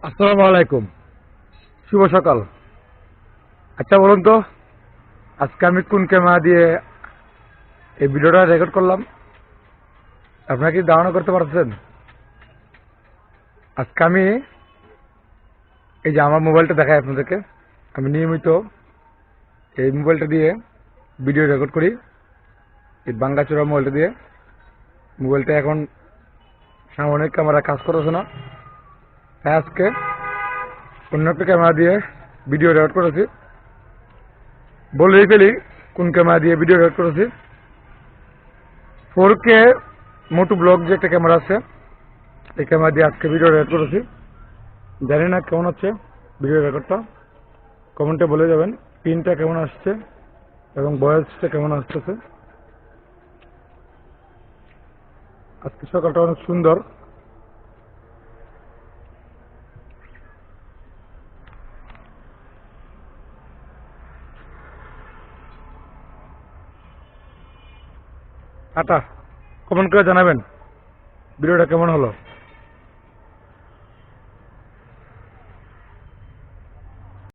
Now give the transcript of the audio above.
আসসালামু আলাইকুম, শুভ সকাল। আচ্ছা বলুন তো, আজকে আমি কোন ক্যামেরা দিয়ে এই ভিডিওটা রেকর্ড করলাম? আপনারা কি ধারণা করতে পারছেন? আজকে আমি এই যে আমার মোবাইলটা দেখাই আপনাদেরকে। আমি নিয়মিত এই মোবাইলটা দিয়ে ভিডিও রেকর্ড করি, এই ভাঙ্গাচোরা মোবাইলটা দিয়ে। মোবাইলটা এখন সামনের ক্যামেরা কাজ করতেছে না, তাই আজকে অন্য একটা ক্যামেরা দিয়ে ভিডিও রেকর্ড করেছি। বলেই ফেলি কোন ক্যামেরা দিয়ে ভিডিও রেকর্ড করেছি। 4K মোটু ব্লগ যে একটা ক্যামেরা আছে, এই ক্যামেরা দিয়ে আজকে ভিডিও রেকর্ড করেছি। জানি না কেমন হচ্ছে ভিডিও রেকর্ডটা, কমেন্টে বলে যাবেন পিনটা কেমন আসছে এবং ভয়েসটা কেমন আসতেছে। আজকে সকালটা অনেক সুন্দর। কমেন্ট করে জানাবেন ভিডিওটা কেমন হলো।